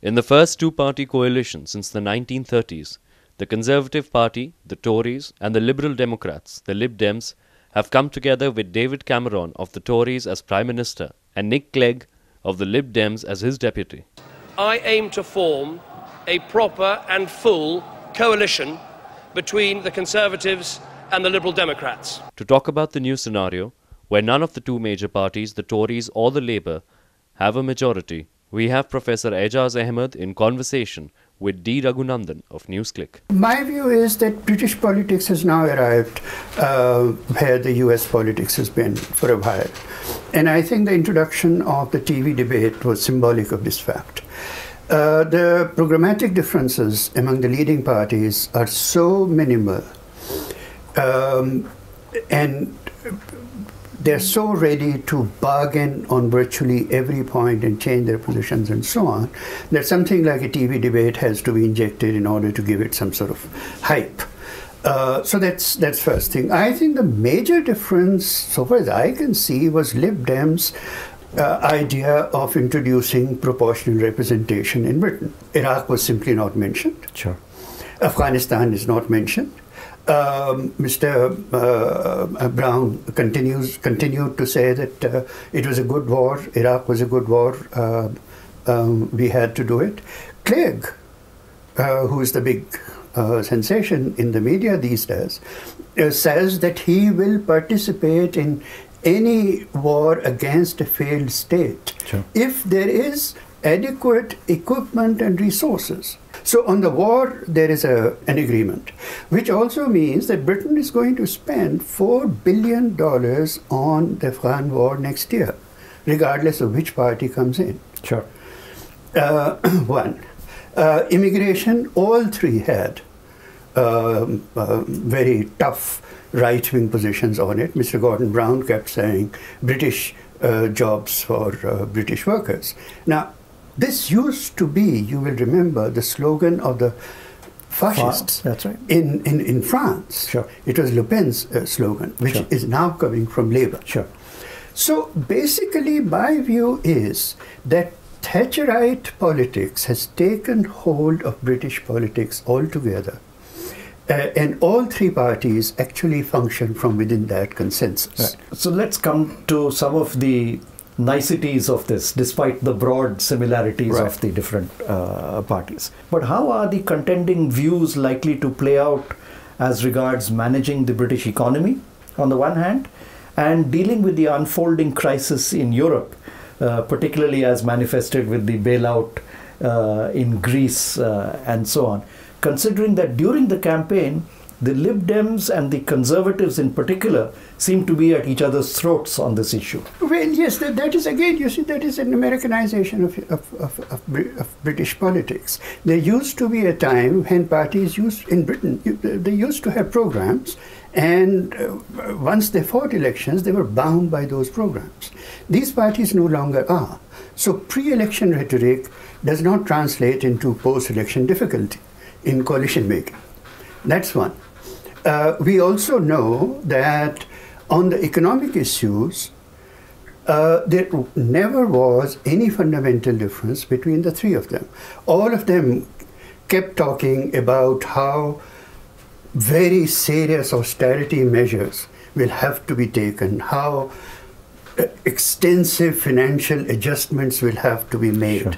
In the first two-party coalition since the 1930s, the Conservative Party, the Tories, and the Liberal Democrats, the Lib Dems, have come together with David Cameron of the Tories as Prime Minister and Nick Clegg of the Lib Dems as his deputy. I aim to form a proper and full coalition between the Conservatives and the Liberal Democrats. To talk about the new scenario, where none of the two major parties, the Tories or the Labour, have a majority, we have Professor Aijaz Ahmad in conversation with D. Raghunandan of NewsClick. My view is that British politics has now arrived where the US politics has been for a while. And I think the introduction of the TV debate was symbolic of this fact. The programmatic differences among the leading parties are so minimal and they're so ready to bargain on virtually every point and change their positions and so on, that something like a TV debate has to be injected in order to give it some sort of hype. So that's first thing. I think the major difference, so far as I can see, was Lib Dems' idea of introducing proportional representation in Britain. Iraq was simply not mentioned. Sure. Afghanistan is not mentioned. Mr. Brown continued to say that it was a good war, Iraq was a good war, we had to do it. Clegg, who is the big sensation in the media these days, says that he will participate in any war against a failed state if there is adequate equipment and resources. So on the war, there is an agreement, which also means that Britain is going to spend $4 billion on the Afghan war next year, regardless of which party comes in. Sure. One. Immigration, all three had very tough right-wing positions on it. Mr. Gordon Brown kept saying British jobs for British workers. Now, this used to be, you will remember, the slogan of the fascists That's right. in France. Sure. It was Le Pen's slogan, which is now coming from Labour. Sure. So basically, my view is that Thatcherite politics has taken hold of British politics altogether. And all three parties actually function from within that consensus. Right. So let's come to some of the niceties of this, despite the broad similarities of the different parties. But how are the contending views likely to play out as regards managing the British economy, on the one hand, and dealing with the unfolding crisis in Europe, particularly as manifested with the bailout in Greece and so on, considering that during the campaign, the Lib Dems and the Conservatives in particular seem to be at each other's throats on this issue? Well, yes, that is again, you see, that is an Americanization of British politics. There used to be a time when parties in Britain, they used to have programs, and once they fought elections, they were bound by those programs. These parties no longer are. So pre-election rhetoric does not translate into post-election difficulty in coalition making. That's one. We also know that on the economic issues, there never was any fundamental difference between the three of them. All of them kept talking about how very serious austerity measures will have to be taken, how extensive financial adjustments will have to be made. Sure.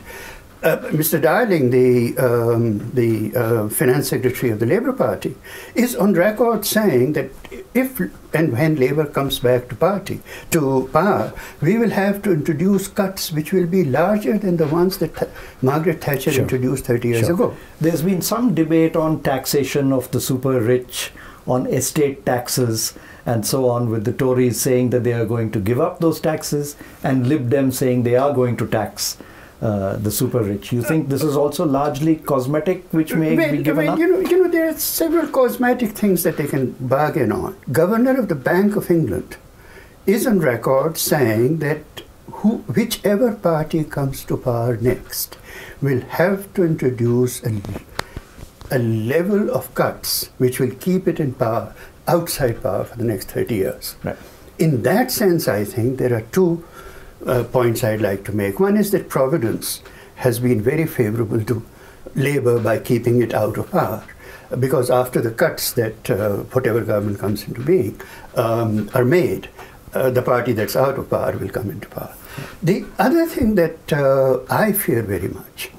Mr. Darling, the finance secretary of the Labour Party, is on record saying that if and when Labour comes back to power, we will have to introduce cuts which will be larger than the ones that Margaret Thatcher introduced 30 years ago. There's been some debate on taxation of the super rich, on estate taxes and so on, with the Tories saying that they are going to give up those taxes and Lib Dem saying they are going to tax the super rich. You think this is also largely cosmetic, which may be given up? You know, there are several cosmetic things that they can bargain on. Governor of the Bank of England is on record saying that whichever party comes to power next will have to introduce a level of cuts which will keep it in power, outside power, for the next 30 years. Right. In that sense, I think there are two points I'd like to make. One is that Providence has been very favorable to Labour by keeping it out of power. Because after the cuts that whatever government comes into being are made, the party that's out of power will come into power. The other thing that I fear very much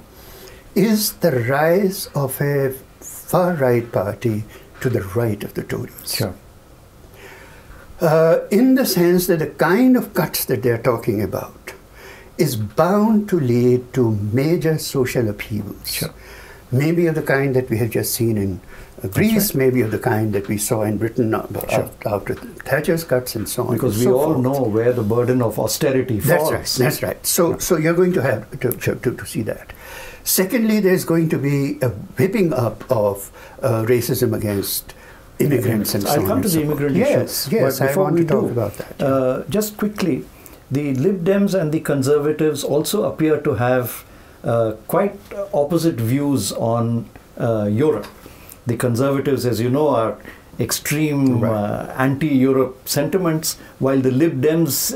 is the rise of a far-right party to the right of the Tories. Sure. In the sense that the kind of cuts that they're talking about is bound to lead to major social upheavals. Sure. Maybe of the kind that we have just seen in Greece, maybe of the kind that we saw in Britain after Thatcher's cuts and so on. Because we all know where the burden of austerity falls. That's right. So you're going to have to see that. Secondly, there's going to be a whipping up of racism against immigrants and so on. I'll come to the immigrant issue. Yes, I want to talk about that. Just quickly, the Lib Dems and the Conservatives also appear to have quite opposite views on Europe. The Conservatives, as you know, are extreme anti-Europe sentiments, while the Lib Dems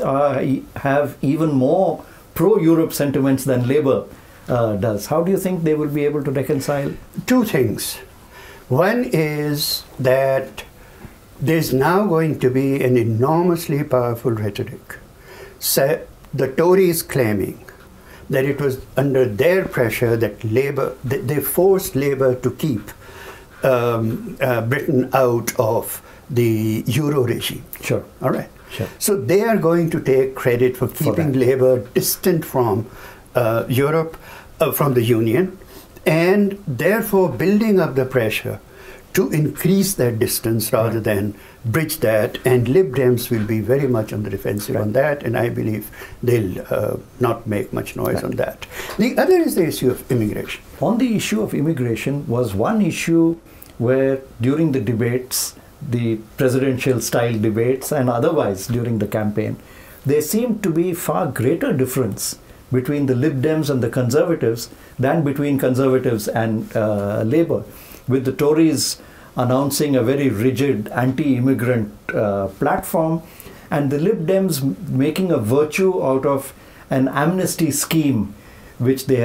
have even more pro-Europe sentiments than Labour does. How do you think they will be able to reconcile? Two things. One is that there's now going to be an enormously powerful rhetoric. So the Tories claiming that it was under their pressure that they forced Labour to keep Britain out of the Euro regime. Sure. All right. Sure. So they are going to take credit for keeping Labour distant from Europe, from the Union, and therefore building up the pressure to increase that distance rather than bridge that. And Lib Dems will be very much on the defensive on that, and I believe they'll not make much noise on that. The other is the issue of immigration. On the issue of immigration was one issue where during the debates, the presidential style debates and otherwise during the campaign, there seemed to be far greater difference between the Lib Dems and the Conservatives than between Conservatives and Labour, with the Tories announcing a very rigid anti-immigrant platform and the Lib Dems making a virtue out of an amnesty scheme which they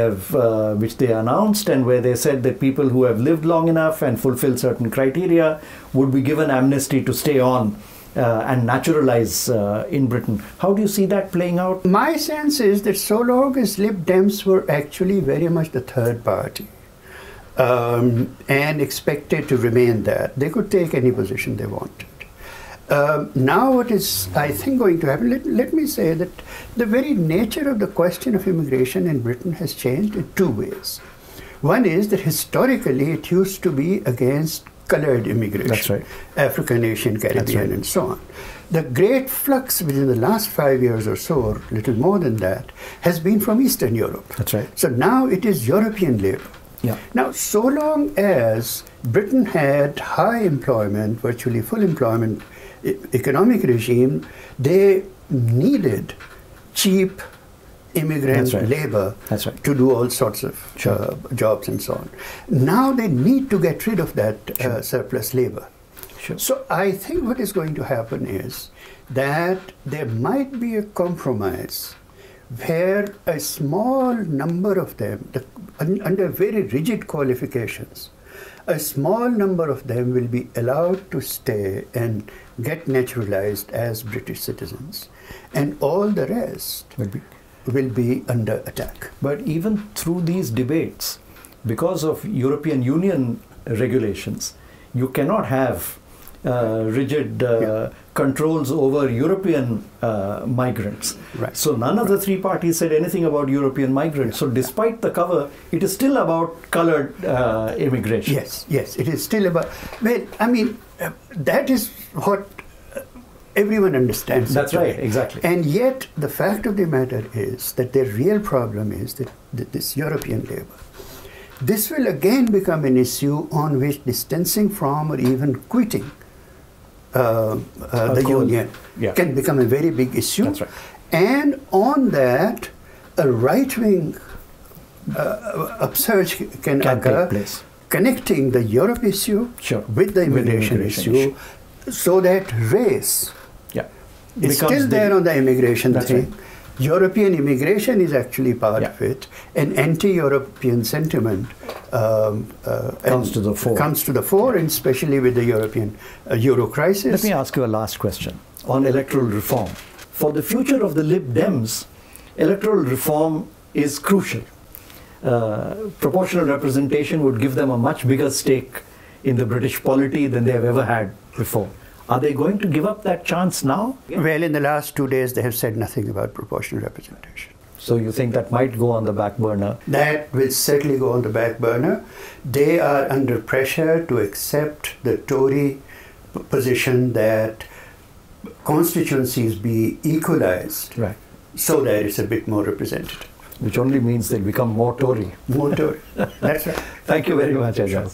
announced, and where they said that people who have lived long enough and fulfill certain criteria would be given amnesty to stay on and naturalize in Britain. How do you see that playing out? My sense is that so long as Lib Dems were actually very much the third party and expected to remain that, they could take any position they wanted. Now what is, I think, going to happen, let me say that the very nature of the question of immigration in Britain has changed in two ways. One is that historically it used to be against colored immigration. That's right. African, Asian, Caribbean, and so on. The great flux within the last 5 years or so, or little more than that, has been from Eastern Europe. That's right. So now it is European labor. Yeah. Now, so long as Britain had high employment, virtually full employment economic regime, they needed cheap immigrant labor to do all sorts of jobs and so on. Now they need to get rid of that surplus labor. Sure. So I think what is going to happen is that there might be a compromise where a small number of them, under very rigid qualifications, a small number of them will be allowed to stay and get naturalized as British citizens, and all the rest will be under attack. But even through these debates, because of European Union regulations, you cannot have rigid controls over European migrants. Right. So none of the three parties said anything about European migrants. So despite the cover, it is still about colored immigration. Yes, it is still about, well, I mean, that is what everyone understands. That's right, exactly. And yet the fact of the matter is that the real problem is that this European labor. This will again become an issue on which distancing from or even quitting the union can become a very big issue. That's right. And on that, a right-wing upsurge can occur, take place, connecting the Europe issue with the immigration issue, so that race is still there on the immigration thing. European immigration is actually part Yeah. of it. An anti-European sentiment Comes to the fore. Comes to the fore, and especially with the European Euro crisis. Let me ask you a last question on electoral reform. For the future of the Lib Dems, electoral reform is crucial. Proportional representation would give them a much bigger stake in the British polity than they have ever had before. Are they going to give up that chance now? Well, in the last 2 days, they have said nothing about proportional representation. So you think that might go on the back burner? That will certainly go on the back burner. They are under pressure to accept the Tory position that constituencies be equalized, Right. so that it's a bit more representative. Which only means they'll become more Tory. More Tory. That's right. Thank you very much, Aijaz.